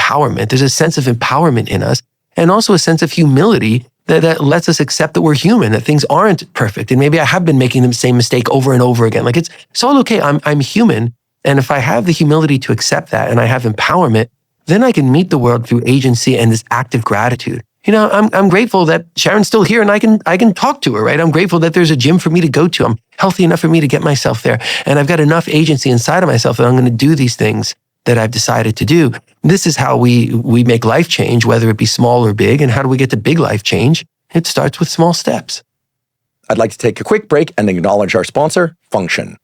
empowerment. There's a sense of empowerment in us, and also a sense of humility that lets us accept that we're human, that things aren't perfect. And maybe I have been making the same mistake over and over again. Like it's all okay. I'm human. And if I have the humility to accept that and I have empowerment, then I can meet the world through agency and this active gratitude. I'm grateful that Sharon's still here and I can talk to her, right? I'm grateful that there's a gym for me to go to. I'm healthy enough for me to get myself there. And I've got enough agency inside of myself that I'm going to do these things that I've decided to do. This is how we make life change, whether it be small or big. And how do we get to big life change? It starts with small steps. I'd like to take a quick break and acknowledge our sponsor, Function.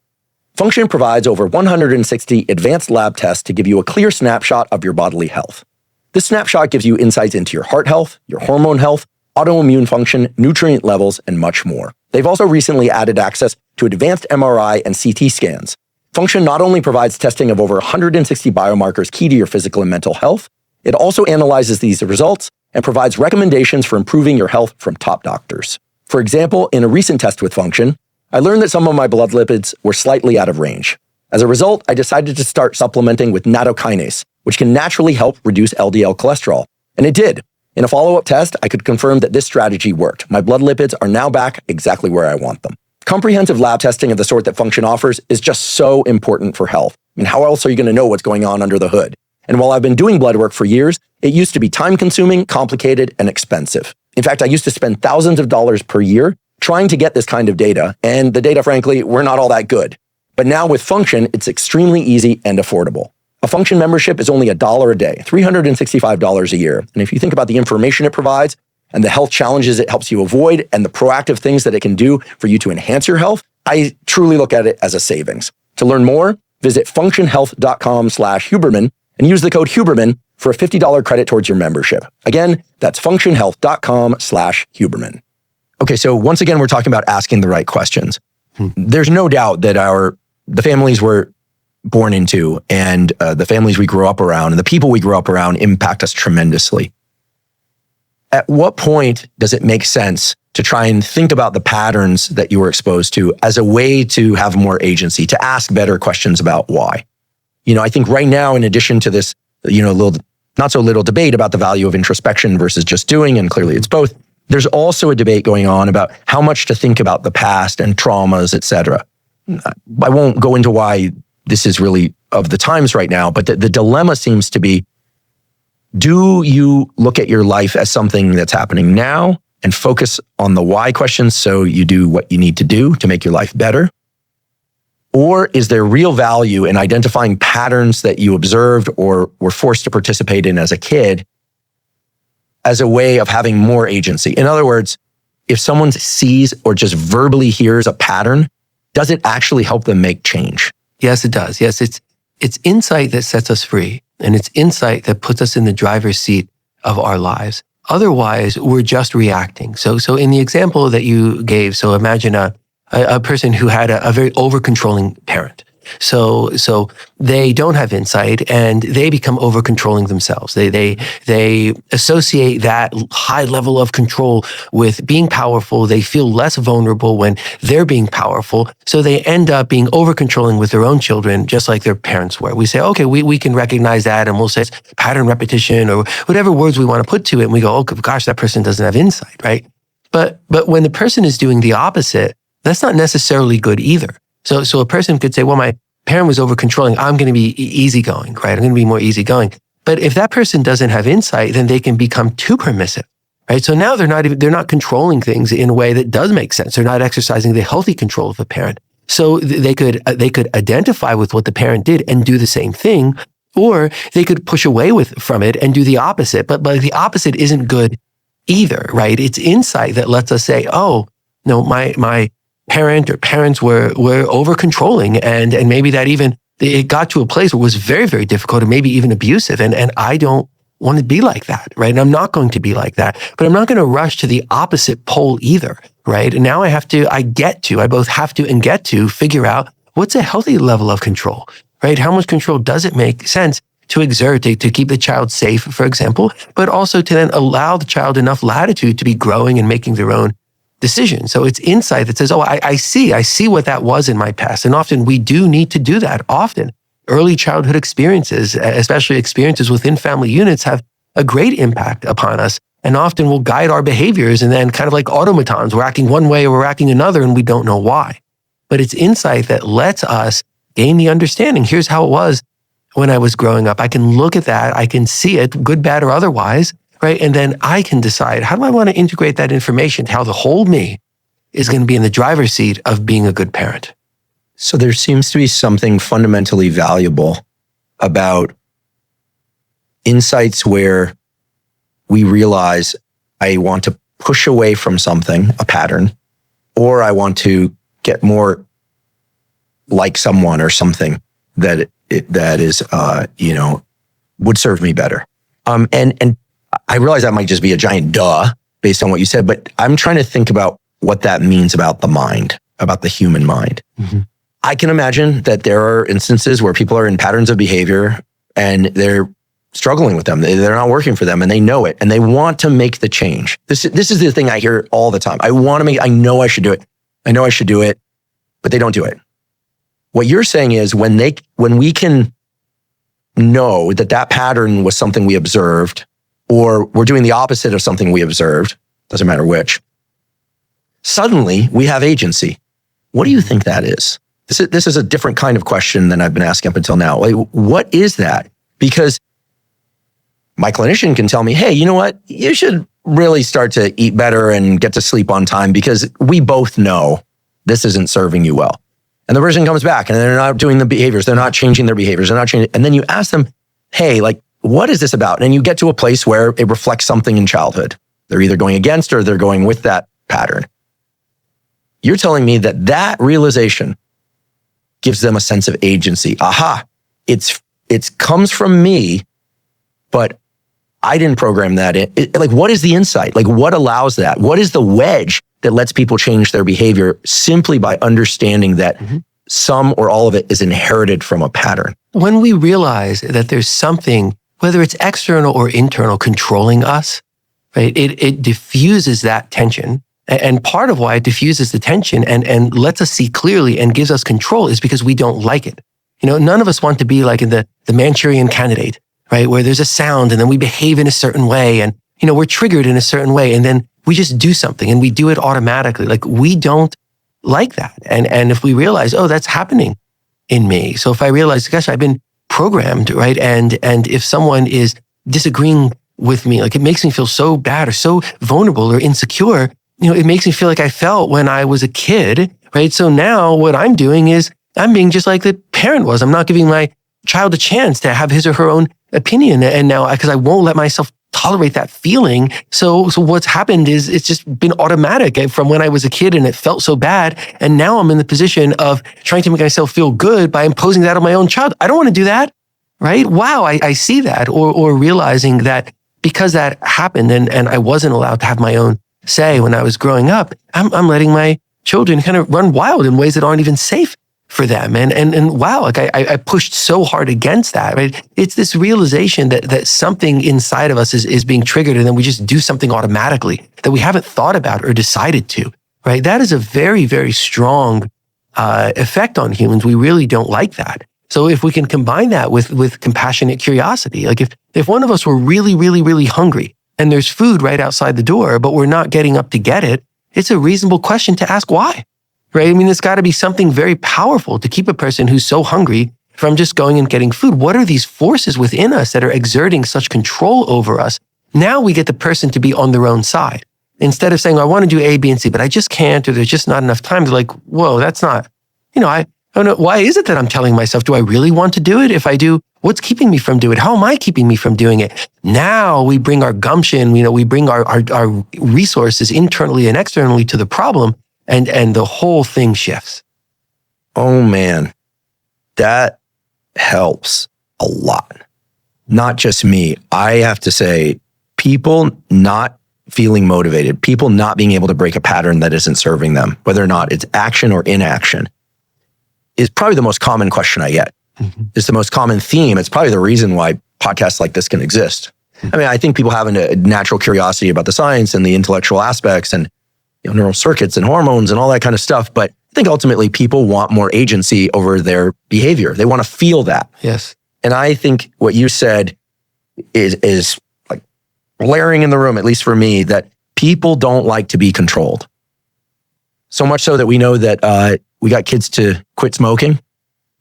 Function provides over 160 advanced lab tests to give you a clear snapshot of your bodily health. This snapshot gives you insights into your heart health, your hormone health, autoimmune function, nutrient levels, and much more. They've also recently added access to advanced MRI and CT scans. Function not only provides testing of over 160 biomarkers key to your physical and mental health, it also analyzes these results and provides recommendations for improving your health from top doctors. For example, in a recent test with Function, I learned that some of my blood lipids were slightly out of range. As a result, I decided to start supplementing with nattokinase, which can naturally help reduce LDL cholesterol. And it did. In a follow-up test, I could confirm that this strategy worked. My blood lipids are now back exactly where I want them. Comprehensive lab testing of the sort that Function offers is just so important for health. I mean, how else are you going to know what's going on under the hood? And while I've been doing blood work for years, it used to be time-consuming, complicated, and expensive. In fact, I used to spend thousands of dollars per year trying to get this kind of data, and the data, frankly, were not all that good. But now with Function, it's extremely easy and affordable. A Function membership is only $1 a day, $365 a year. And if you think about the information it provides and the health challenges it helps you avoid and the proactive things that it can do for you to enhance your health, I truly look at it as a savings. To learn more, visit functionhealth.com/Huberman and use the code Huberman for a $50 credit towards your membership. Again, that's functionhealth.com/Huberman. Okay, so once again, we're talking about asking the right questions. There's no doubt that the families we're born into and the families we grew up around and the people we grew up around impact us tremendously. At what point does it make sense to try and think about the patterns that you were exposed to as a way to have more agency, to ask better questions about why? I think right now, in addition to this, not so little debate about the value of introspection versus just doing, and clearly it's both, there's also a debate going on about how much to think about the past and traumas, et cetera. I won't go into why this is really of the times right now, but the dilemma seems to be, do you look at your life as something that's happening now and focus on the why questions so you do what you need to do to make your life better? Or is there real value in identifying patterns that you observed or were forced to participate in as a kid as a way of having more agency? In other words, if someone sees or just verbally hears a pattern, does it actually help them make change? Yes, it does. Yes, it's insight that sets us free, and it's insight that puts us in the driver's seat of our lives. Otherwise, we're just reacting. So in the example that you gave, so imagine a person who had a very over-controlling parent. So they don't have insight and they become over-controlling themselves. They associate that high level of control with being powerful. They feel less vulnerable when they're being powerful. So they end up being over-controlling with their own children, just like their parents were. We say, okay, we can recognize that, and we'll say it's pattern repetition or whatever words we want to put to it. And we go, oh gosh, that person doesn't have insight, right? But when the person is doing the opposite, that's not necessarily good either. So a person could say, well, my parent was over controlling. I'm going to be easygoing, right? I'm going to be more easygoing. But if that person doesn't have insight, then they can become too permissive, right? So now they're not controlling things in a way that does make sense. They're not exercising the healthy control of the parent. So they could identify with what the parent did and do the same thing, or they could push away from it and do the opposite. But the opposite isn't good either, right? It's insight that lets us say, oh, no, my parent or parents were over controlling, and maybe that even it got to a place where it was very, very difficult and maybe even abusive. And I don't want to be like that, right? And I'm not going to be like that, but I'm not going to rush to the opposite pole either, right? And now I both have to and get to figure out what's a healthy level of control, right? How much control does it make sense to exert to keep the child safe, for example, but also to then allow the child enough latitude to be growing and making their own decision. So it's insight that says, oh, I see what that was in my past. And often we do need to do that often. early childhood experiences, especially experiences within family units, have a great impact upon us and often will guide our behaviors. And then kind of like automatons, we're acting one way or we're acting another and we don't know why. But it's insight that lets us gain the understanding. Here's how it was when I was growing up. I can look at that. I can see it, good, bad, or otherwise, right? And then I can decide, how do I want to integrate that information to how the whole me is going to be in the driver's seat of being a good parent. So there seems to be something fundamentally valuable about insights where we realize I want to push away from something, a pattern, or I want to get more like someone or something that is, would serve me better. And I realize that might just be a giant duh based on what you said, but I'm trying to think about what that means about the mind, about the human mind. Mm-hmm. I can imagine that there are instances where people are in patterns of behavior and they're struggling with them. They're not working for them and they know it and they want to make the change. This is the thing I hear all the time. I know I should do it. I know I should do it, but they don't do it. What you're saying is when we can know that pattern was something we observed, or we're doing the opposite of something we observed, doesn't matter which, suddenly we have agency. What do you think that is? This is a different kind of question than I've been asking up until now. Like, what is that? Because my clinician can tell me, hey, you know what? You should really start to eat better and get to sleep on time because we both know this isn't serving you well. And the person comes back and they're not doing the behaviors. They're not changing their behaviors. They're not changing. And then you ask them, hey, like, what is this about? And you get to a place where it reflects something in childhood. They're either going against or they're going with that pattern. You're telling me that realization gives them a sense of agency. Aha, it comes from me, but I didn't program that in. Like, what is the insight? Like, what allows that? What is the wedge that lets people change their behavior simply by understanding that some or all of it is inherited from a pattern? When we realize that there's something, whether it's external or internal, controlling us, right? It diffuses that tension. And part of why it diffuses the tension and lets us see clearly and gives us control is because we don't like it. None of us want to be like in the Manchurian Candidate, right? Where there's a sound and then we behave in a certain way and, we're triggered in a certain way and then we just do something and we do it automatically. Like we don't like that. And if we realize, oh, that's happening in me. So if I realize, gosh, I've been programmed, right? And if someone is disagreeing with me, like it makes me feel so bad or so vulnerable or insecure, it makes me feel like I felt when I was a kid, right? So now what I'm doing is I'm being just like the parent was. I'm not giving my child a chance to have his or her own opinion. And now, because I won't let myself tolerate that feeling. So what's happened is it's just been automatic from when I was a kid and it felt so bad. And now I'm in the position of trying to make myself feel good by imposing that on my own child. I don't want to do that, right? Wow, I see that. Or realizing that because that happened and I wasn't allowed to have my own say when I was growing up, I'm letting my children kind of run wild in ways that aren't even safe for them. And wow, like I pushed so hard against that, right? It's this realization that something inside of us is being triggered and then we just do something automatically that we haven't thought about or decided to, right? That is a very, very strong effect on humans. We really don't like that. So if we can combine that with compassionate curiosity, like if one of us were really, really, really hungry and there's food right outside the door, but we're not getting up to get it, it's a reasonable question to ask why, right? I mean, it's got to be something very powerful to keep a person who's so hungry from just going and getting food. What are these forces within us that are exerting such control over us? Now we get the person to be on their own side. Instead of saying, I want to do A, B, and C, but I just can't, or there's just not enough time. They're like, whoa, that's not, I don't know. Why is it that I'm telling myself, do I really want to do it? If I do, what's keeping me from doing it? How am I keeping me from doing it? Now we bring our gumption, we bring our resources internally and externally to the problem, and the whole thing shifts. Oh man, that helps a lot. Not just me. I have to say, people not feeling motivated, people not being able to break a pattern that isn't serving them, whether or not it's action or inaction, is probably the most common question I get. Mm-hmm. It's the most common theme. It's probably the reason why podcasts like this can exist. Mm-hmm. I mean, I think people have a natural curiosity about the science and the intellectual aspects and neural circuits and hormones and all that kind of stuff. But I think ultimately people want more agency over their behavior. They want to feel that. Yes. And I think what you said is like blaring in the room, at least for me, that people don't like to be controlled. So much so that we know that we got kids to quit smoking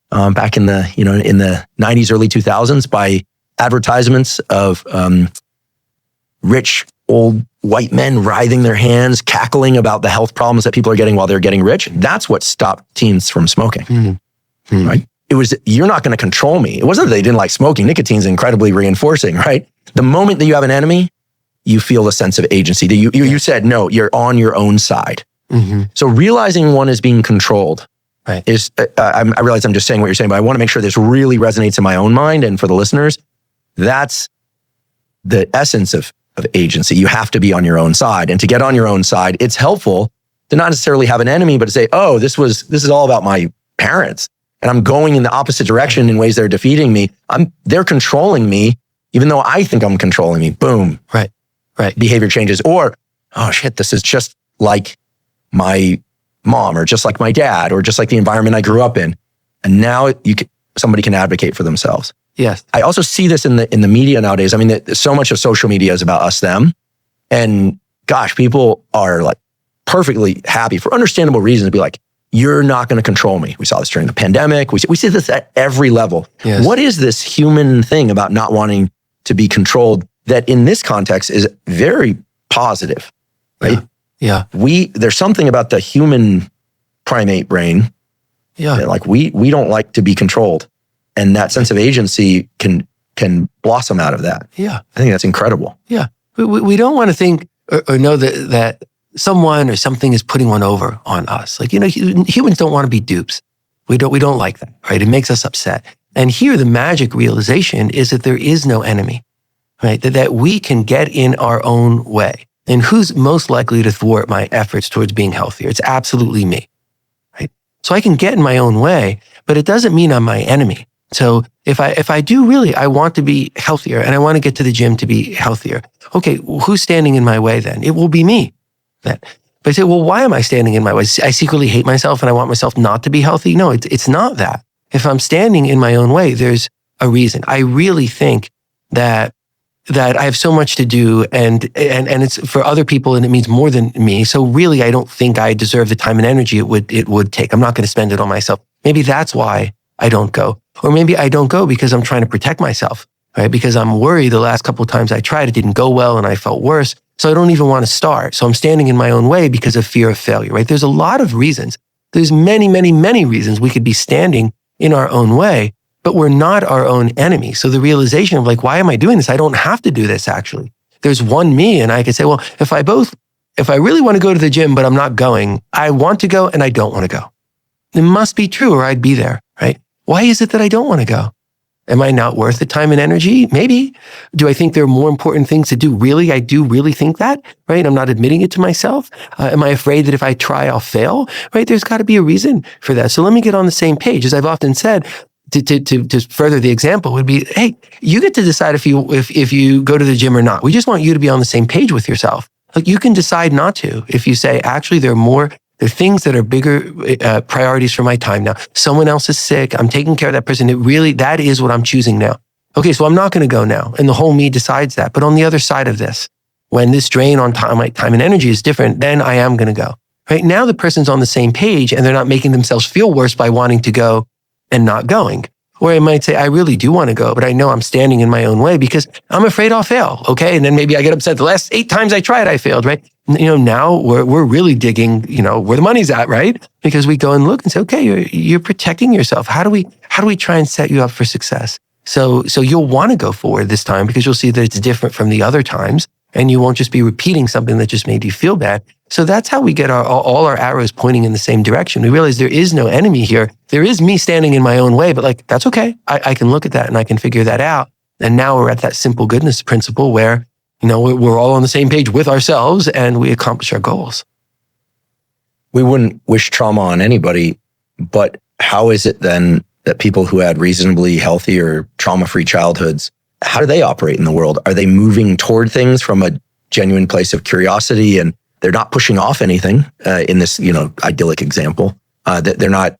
back in the in the 90s, early 2000s by advertisements of rich old white men writhing their hands, cackling about the health problems that people are getting while they're getting rich. That's what stopped teens from smoking, right? It was, you're not going to control me. It wasn't that they didn't like smoking. Nicotine's incredibly reinforcing, right? The moment that you have an enemy, you feel a sense of agency. You said, no, you're on your own side. So realizing one is being controlled is, I realize I'm just saying what you're saying, but I want to make sure this really resonates in my own mind and for the listeners. That's the essence of agency. You have to be on your own side. And to get on your own side, it's helpful to not necessarily have an enemy, but to say, oh, this is all about my parents. And I'm going in the opposite direction in ways that are defeating me. They're controlling me, even though I think I'm controlling me. Boom. Right. Behavior changes. Or, oh shit, this is just like my mom or just like my dad or just like the environment I grew up in. And now somebody can advocate for themselves. Yes. I also see this in the media nowadays. I mean, so much of social media is about us, them. And gosh, people are like perfectly happy for understandable reasons to be like, you're not going to control me. We saw this during the pandemic. We see this at every level. Yes. What is this human thing about not wanting to be controlled that in this context is very positive, right? Yeah. There's something about the human primate brain. Yeah. That like we don't like to be controlled. And that sense of agency can blossom out of that. Yeah. I think that's incredible. Yeah. We don't want to think or know that someone or something is putting one over on us. Like, humans don't want to be dupes. We don't like that, right? It makes us upset. And here the magic realization is that there is no enemy, right? That we can get in our own way. And who's most likely to thwart my efforts towards being healthier? It's absolutely me, right? So I can get in my own way, but it doesn't mean I'm my enemy. So if I do really, I want to be healthier and I want to get to the gym to be healthier. Okay, who's standing in my way then? It will be me. But I say, well, why am I standing in my way? I secretly hate myself and I want myself not to be healthy. No, it's not that. If I'm standing in my own way, there's a reason. I really think that I have so much to do and it's for other people and it means more than me. So really, I don't think I deserve the time and energy it would take. I'm not going to spend it on myself. Maybe that's why I don't go. Or maybe I don't go because I'm trying to protect myself, right? Because I'm worried the last couple of times I tried, it didn't go well and I felt worse. So I don't even want to start. So I'm standing in my own way because of fear of failure, right? There's a lot of reasons. There's many, many, many reasons we could be standing in our own way, but we're not our own enemy. So the realization of like, why am I doing this? I don't have to do this actually. There's one me and I could say, well, if I really want to go to the gym, but I'm not going, I want to go and I don't want to go. It must be true or I'd be there, right? Why is it that I don't want to go? Am I not worth the time and energy? Maybe. Do I think there are more important things to do? Really? I do really think that, right? I'm not admitting it to myself. Am I afraid that if I try, I'll fail, right? There's got to be a reason for that. So let me get on the same page. As I've often said, to further the example would be, hey, you get to decide if you go to the gym or not. We just want you to be on the same page with yourself. Like you can decide not to. If you say, actually, there are things that are bigger priorities for my time now. Someone else is sick. I'm taking care of that person. That is what I'm choosing now. Okay, so I'm not going to go now. And the whole me decides that. But on the other side of this, when this drain on my time and energy is different, then I am going to go. Right now, the person's on the same page and they're not making themselves feel worse by wanting to go and not going. Or I might say, I really do want to go, but I know I'm standing in my own way because I'm afraid I'll fail. Okay. And then maybe I get upset. The last 8 times I tried, I failed, right? Now we're really digging, where the money's at, right? Because we go and look and say, okay, you're protecting yourself. How do we try and set you up for success? So you'll want to go forward this time because you'll see that it's different from the other times and you won't just be repeating something that just made you feel bad. So that's how we get all our arrows pointing in the same direction. We realize there is no enemy here. There is me standing in my own way, but that's okay. I can look at that and I can figure that out. And now we're at that simple goodness principle where, we're all on the same page with ourselves and we accomplish our goals. We wouldn't wish trauma on anybody, but how is it then that people who had reasonably healthy or trauma-free childhoods, how do they operate in the world? Are they moving toward things from a genuine place of curiosity and they're not pushing off anything in this, idyllic example? that they're not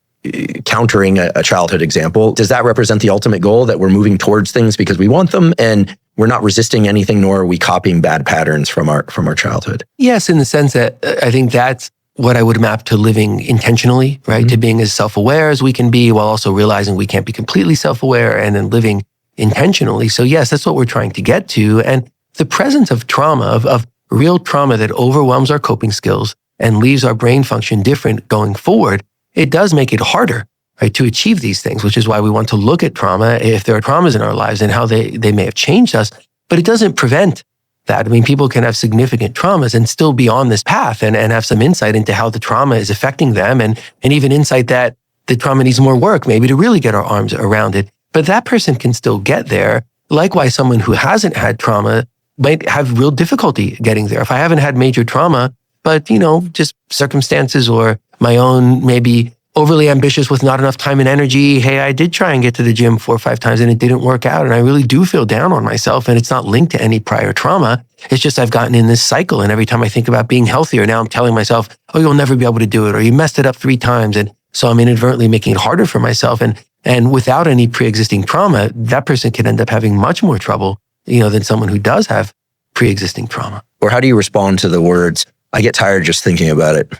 countering a childhood example. Does that represent the ultimate goal, that we're moving towards things because we want them and we're not resisting anything, nor are we copying bad patterns from our childhood? Yes, in the sense that I think that's what I would map to living intentionally, right? To being as self-aware as we can be, while also realizing we can't be completely self-aware, and then living intentionally. So yes, that's what we're trying to get to. And the presence of trauma, of real trauma that overwhelms our coping skills and leaves our brain function different going forward, it does make it harder, right, to achieve these things, which is why we want to look at trauma, if there are traumas in our lives, and how they may have changed us. But it doesn't prevent that. I mean, people can have significant traumas and still be on this path and have some insight into how the trauma is affecting them, and even insight that the trauma needs more work, maybe, to really get our arms around it. But that person can still get there. Likewise, someone who hasn't had trauma might have real difficulty getting there. If I haven't had major trauma, but, just circumstances or my own maybe overly ambitious with not enough time and energy. Hey, I did try and get to the gym 4 or 5 times and it didn't work out. And I really do feel down on myself, and it's not linked to any prior trauma. It's just I've gotten in this cycle. And every time I think about being healthier, now I'm telling myself, oh, you'll never be able to do it, or you messed it up 3 times. And so I'm inadvertently making it harder for myself. And without any pre-existing trauma, that person can end up having much more trouble, than someone who does have pre-existing trauma. Or how do you respond to the words, I get tired just thinking about it?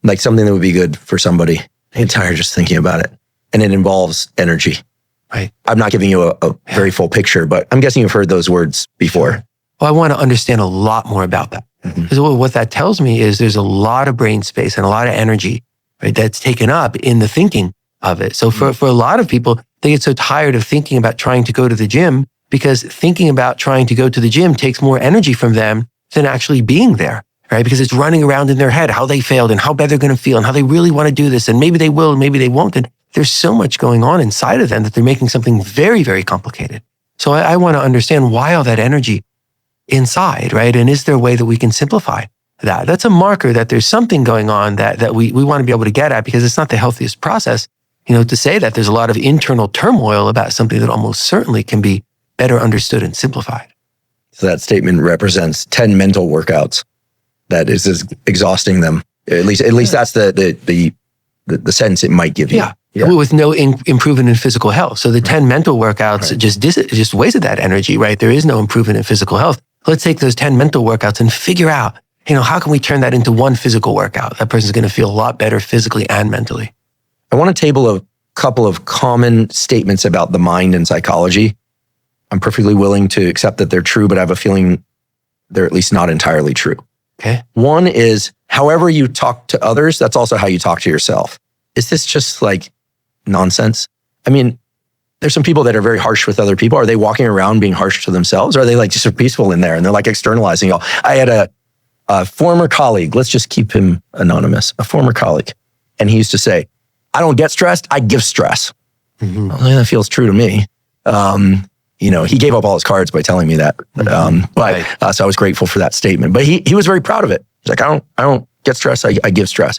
Like something that would be good for somebody. I get tired just thinking about it. And it involves energy. Right. I'm not giving you a very full picture, but I'm guessing you've heard those words before. Sure. Well, I want to understand a lot more about that. Because what that tells me is there's a lot of brain space and a lot of energy, right, that's taken up in the thinking of it. So for a lot of people, they get so tired of thinking about trying to go to the gym, because thinking about trying to go to the gym takes more energy from them than actually being there. Right? Because it's running around in their head how they failed and how bad they're going to feel and how they really want to do this. And maybe they will, and maybe they won't. And there's so much going on inside of them that they're making something very, very complicated. So I want to understand why all that energy inside, right? And is there a way that we can simplify that? That's a marker that there's something going on that we want to be able to get at, because it's not the healthiest process, to say that there's a lot of internal turmoil about something that almost certainly can be better understood and simplified. So that statement represents 10 mental workouts. That is exhausting them. At least that's the sense it might give you. Yeah. With no improvement in physical health. So the 10 mental workouts just wasted that energy, right? There is no improvement in physical health. Let's take those 10 mental workouts and figure out, how can we turn that into one physical workout? That person's going to feel a lot better physically and mentally. I want to table a couple of common statements about the mind and psychology. I'm perfectly willing to accept that they're true, but I have a feeling they're at least not entirely true. Okay. One is, however you talk to others, that's also how you talk to yourself. Is this just like nonsense? I mean, there's some people that are very harsh with other people. Are they walking around being harsh to themselves? Or are they like just peaceful in there and they're like externalizing all? I had a former colleague, let's just keep him anonymous, a former colleague. And he used to say, I don't get stressed, I give stress. Well, that feels true to me. He gave up all his cards by telling me that. So I was grateful for that statement. But he was very proud of it. He's like, I don't get stressed, I give stress.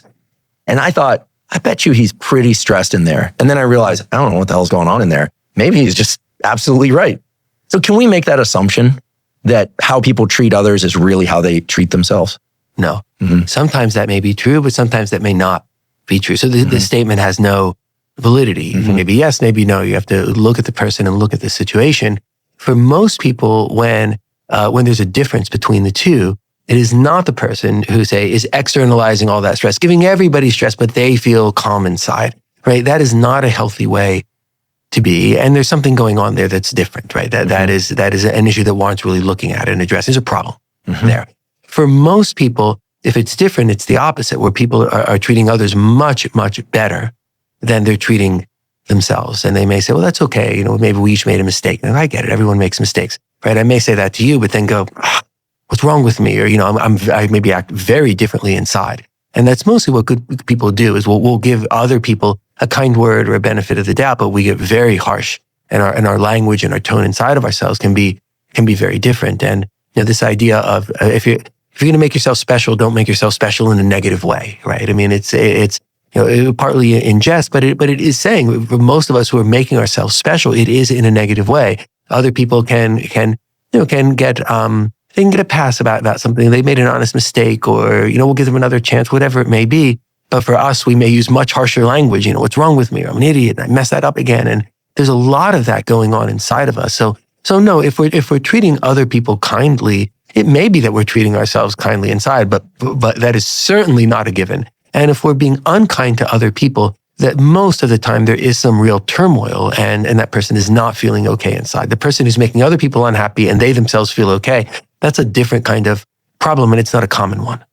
And I thought, I bet you he's pretty stressed in there. And then I realized, I don't know what the hell's going on in there. Maybe he's just absolutely right. So can we make that assumption that how people treat others is really how they treat themselves? No. Sometimes that may be true, but sometimes that may not be true. So the statement has no validity. Maybe yes, maybe no. You have to look at the person and look at the situation. For most people, when there's a difference between the two, it is not the person who, say, is externalizing all that stress, giving everybody stress, but they feel calm inside, right? That is not a healthy way to be. And there's something going on there that's different, right? That is an issue that warrants really looking at and addressing. There's a problem there. For most people, if it's different, it's the opposite, where people are treating others much, much better than they're treating themselves. And they may say, well, that's okay. Maybe we each made a mistake. And I get it. Everyone makes mistakes, right? I may say that to you, but then go, what's wrong with me? Or, I maybe act very differently inside. And that's mostly what good people do, is we'll give other people a kind word or a benefit of the doubt, but we get very harsh, and our language and our tone inside of ourselves can be very different. And this idea of if you're going to make yourself special, don't make yourself special in a negative way, right? I mean, it's partly in jest, but it is saying, for most of us who are making ourselves special, it is in a negative way. Other people can get a pass about something. They made an honest mistake, or we'll give them another chance, whatever it may be. But for us, we may use much harsher language. What's wrong with me? I'm an idiot. I messed that up again. And there's a lot of that going on inside of us. So no, if we're treating other people kindly, it may be that we're treating ourselves kindly inside, but that is certainly not a given. And if we're being unkind to other people, that most of the time there is some real turmoil and that person is not feeling okay inside. The person who's making other people unhappy and they themselves feel okay, that's a different kind of problem, and it's not a common one.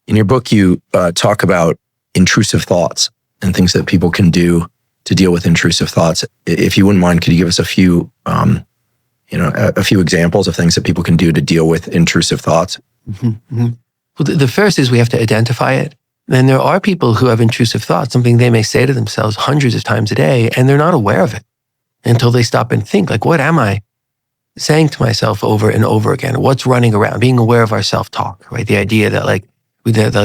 In your book, you talk about intrusive thoughts and things that people can do to deal with intrusive thoughts. If you wouldn't mind, could you give us a few examples of things that people can do to deal with intrusive thoughts? Mm-hmm. Well, the first is we have to identify it. And there are people who have intrusive thoughts, something they may say to themselves hundreds of times a day, and they're not aware of it until they stop and think, like, what am I saying to myself over and over again? What's running around? Being aware of our self-talk, right? The idea that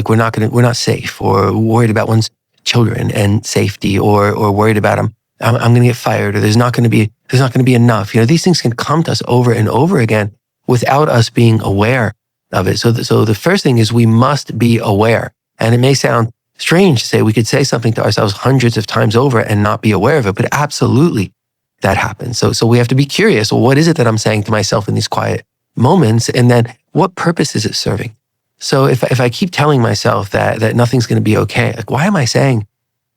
we're not safe, or worried about one's children and safety, or worried about I'm going to get fired, or there's not going to be enough. These things can come to us over and over again without us being aware of it. So the first thing is we must be aware. And it may sound strange to say we could say something to ourselves hundreds of times over and not be aware of it, but absolutely that happens. So we have to be curious. Well, what is it that I'm saying to myself in these quiet moments? And then what purpose is it serving? So if I keep telling myself that nothing's going to be okay, like, why am I saying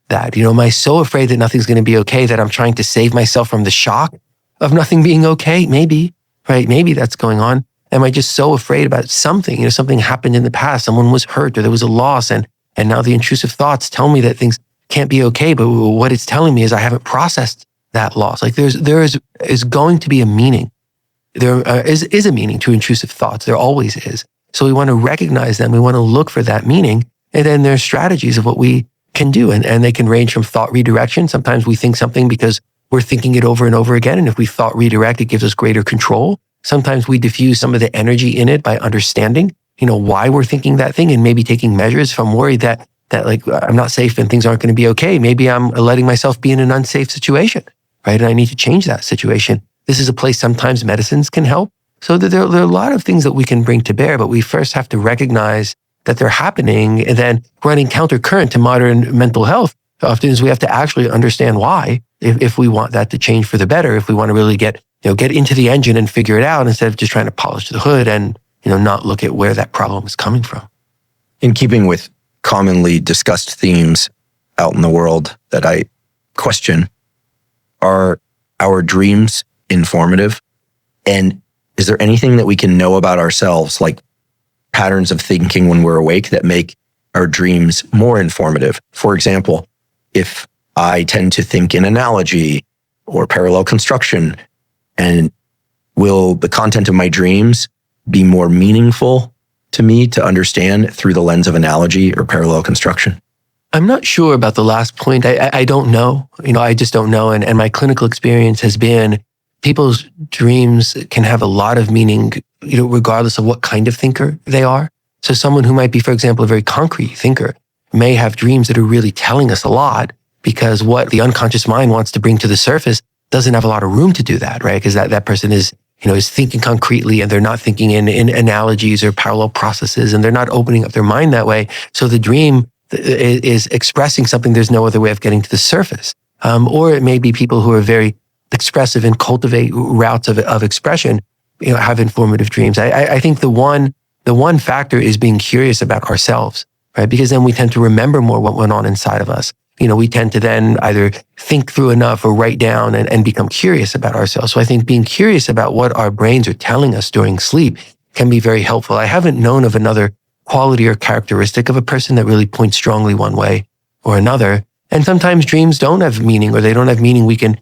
that? Am I so afraid that nothing's going to be okay that I'm trying to save myself from the shock of nothing being okay? Maybe, right? Maybe that's going on. Am I just so afraid about something? Something happened in the past, someone was hurt, or there was a loss, and now the intrusive thoughts tell me that things can't be okay, but what it's telling me is I haven't processed that loss. Like there is going to be a meaning. There is a meaning to intrusive thoughts. There always is. So we want to recognize them. We want to look for that meaning. And then there's strategies of what we can do. And they can range from thought redirection. Sometimes we think something because we're thinking it over and over again. And if we thought redirect, it gives us greater control. Sometimes we diffuse some of the energy in it by understanding, why we're thinking that thing, and maybe taking measures. If I'm worried that like I'm not safe and things aren't going to be okay, maybe I'm letting myself be in an unsafe situation, right? And I need to change that situation. This is a place sometimes medicines can help. So there are a lot of things that we can bring to bear, but we first have to recognize that they're happening, and then running countercurrent to modern mental health. Often is we have to actually understand why, if we want that to change for the better, if we want to really get into the engine and figure it out instead of just trying to polish the hood and, not look at where that problem is coming from. In keeping with commonly discussed themes out in the world that I question, are our dreams informative? And is there anything that we can know about ourselves, like patterns of thinking when we're awake, that make our dreams more informative? For example, if I tend to think in analogy or parallel construction, and will the content of my dreams be more meaningful to me to understand through the lens of analogy or parallel construction? I'm not sure about the last point. I don't know. I just don't know. And my clinical experience has been people's dreams can have a lot of meaning, regardless of what kind of thinker they are. So someone who might be, for example, a very concrete thinker may have dreams that are really telling us a lot, because what the unconscious mind wants to bring to the surface doesn't have a lot of room to do that, right? Because that person is thinking concretely, and they're not thinking in analogies or parallel processes, and they're not opening up their mind that way. So the dream is expressing something there's no other way of getting to the surface. Or it may be people who are very expressive and cultivate routes of expression, have informative dreams. I think the one factor is being curious about ourselves, right? Because then we tend to remember more what went on inside of us. We tend to then either think through enough or write down and become curious about ourselves. So I think being curious about what our brains are telling us during sleep can be very helpful. I haven't known of another quality or characteristic of a person that really points strongly one way or another. And sometimes dreams don't have meaning, or they don't have meaning we can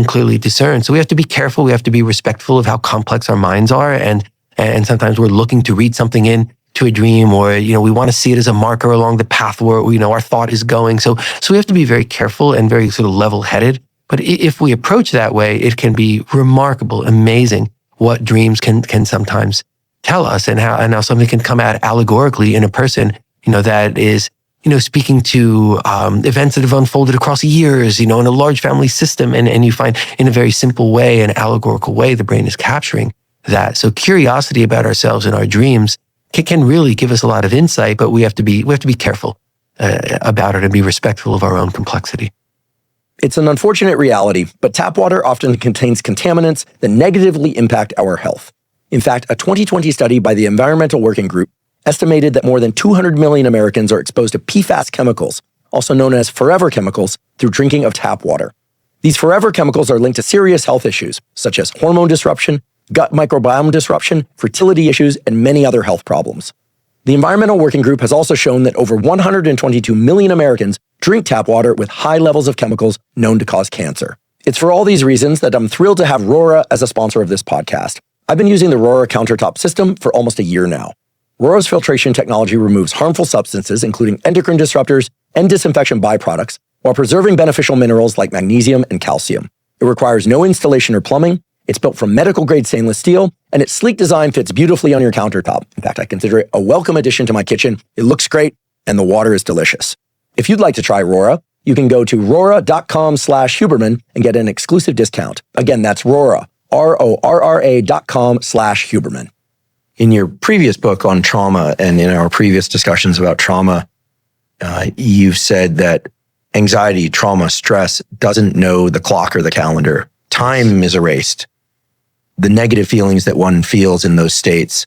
clearly discern. So we have to be careful. We have to be respectful of how complex our minds are. And sometimes we're looking to read something in to a dream, or, we want to see it as a marker along the path where, our thought is going. So we have to be very careful and very sort of level-headed. But if we approach that way, it can be remarkable, amazing what dreams can sometimes tell us, and how something can come out allegorically in a person, that is, speaking to events that have unfolded across years, in a large family system. And you find in a very simple way, an allegorical way, the brain is capturing that. So curiosity about ourselves and our dreams can really give us a lot of insight, but we have to be careful about it and be respectful of our own complexity. It's an unfortunate reality, but tap water often contains contaminants that negatively impact our health. In fact, a 2020 study by the Environmental Working Group estimated that more than 200 million Americans are exposed to PFAS chemicals, also known as forever chemicals, through drinking of tap water. These forever chemicals are linked to serious health issues, such as hormone disruption, gut microbiome disruption, fertility issues, and many other health problems. The Environmental Working Group has also shown that over 122 million Americans drink tap water with high levels of chemicals known to cause cancer. It's for all these reasons that I'm thrilled to have Rora as a sponsor of this podcast. I've been using the Rora countertop system for almost a year now. Rora's filtration technology removes harmful substances, including endocrine disruptors and disinfection byproducts, while preserving beneficial minerals like magnesium and calcium. It requires no installation or plumbing. It's built from medical-grade stainless steel, and its sleek design fits beautifully on your countertop. In fact, I consider it a welcome addition to my kitchen. It looks great, and the water is delicious. If you'd like to try Rora, you can go to rora.com/Huberman and get an exclusive discount. Again, that's Rora, RORRA.com/Huberman. In your previous book on trauma and in our previous discussions about trauma, you've said that anxiety, trauma, stress doesn't know the clock or the calendar. Time is erased. The negative feelings that one feels in those states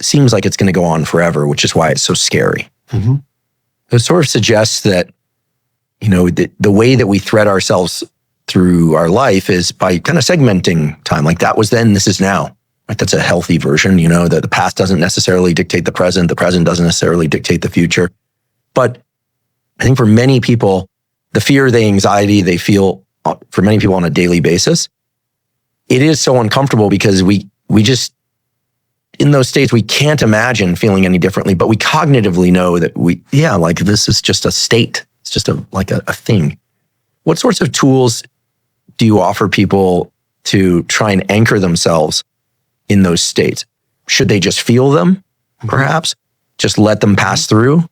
seems like it's going to go on forever, which is why it's so scary. Mm-hmm. It sort of suggests that, the way that we thread ourselves through our life is by kind of segmenting time. Like that was then, this is now. Right? That's a healthy version, that the past doesn't necessarily dictate the present doesn't necessarily dictate the future. But I think for many people, the fear, the anxiety they feel, for many people on a daily basis, it is so uncomfortable because we just, in those states, we can't imagine feeling any differently, but we cognitively know that this is just a state. It's just a thing. What sorts of tools do you offer people to try and anchor themselves in those states? Should they just feel them, perhaps? Just let them pass through?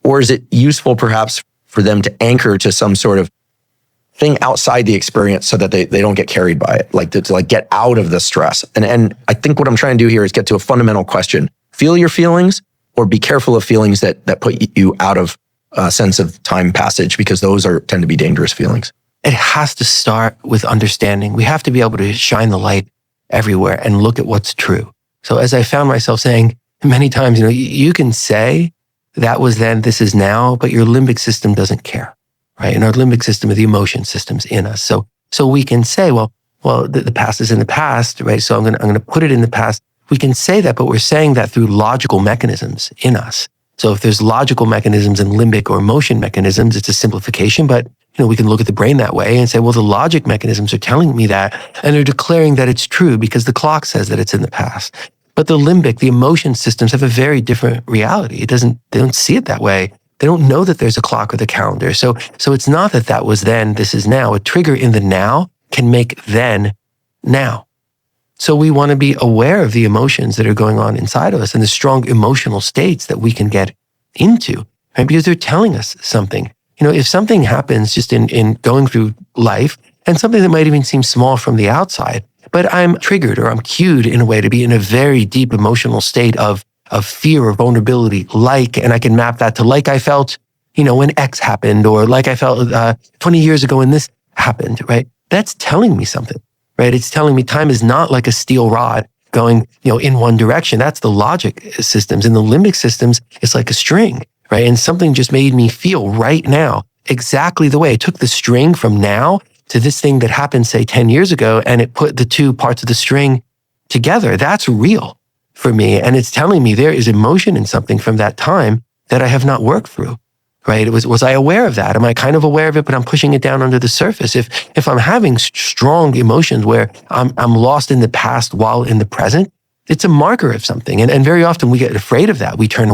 Or is it useful, perhaps, for them to anchor to some sort of thing outside the experience so that they don't get carried by it, to get out of the stress? And I think what I'm trying to do here is get to a fundamental question. Feel your feelings, or be careful of feelings that put you out of a sense of time passage, because those tend to be dangerous feelings. It has to start with understanding. We have to be able to shine the light everywhere and look at what's true. So as I found myself saying many times, you can say that was then, this is now, but your limbic system doesn't care, right? And our limbic system are the emotion systems in us. So we can say, well, the past is in the past, right? So I'm going to put it in the past. We can say that, but we're saying that through logical mechanisms in us. So if there's logical mechanisms and limbic or emotion mechanisms, it's a simplification, but we can look at the brain that way and say, well, the logic mechanisms are telling me that, and they're declaring that it's true because the clock says that it's in the past. But the limbic, the emotion systems have a very different reality. They don't see it that way. They don't know that there's a clock or the calendar. So it's not that was then, this is now. A trigger in the now can make then now. So we want to be aware of the emotions that are going on inside of us and the strong emotional states that we can get into, right? Because they're telling us something. If something happens just in going through life, and something that might even seem small from the outside, but I'm triggered or I'm cued in a way to be in a very deep emotional state of fear or vulnerability, and I can map that to I felt, when X happened, or I felt 20 years ago when this happened, right? That's telling me something, right? It's telling me time is not like a steel rod going, in one direction. That's the logic systems. In the limbic systems, it's like a string, right? And something just made me feel right now exactly the way. It took the string from now to this thing that happened, say, 10 years ago, and it put the two parts of the string together. That's real for me. And it's telling me there is emotion in something from that time that I have not worked through, right? Was I aware of that? Am I kind of aware of it, but I'm pushing it down under the surface? If I'm having strong emotions where I'm lost in the past while in the present, it's a marker of something. And very often we get afraid of that. We turn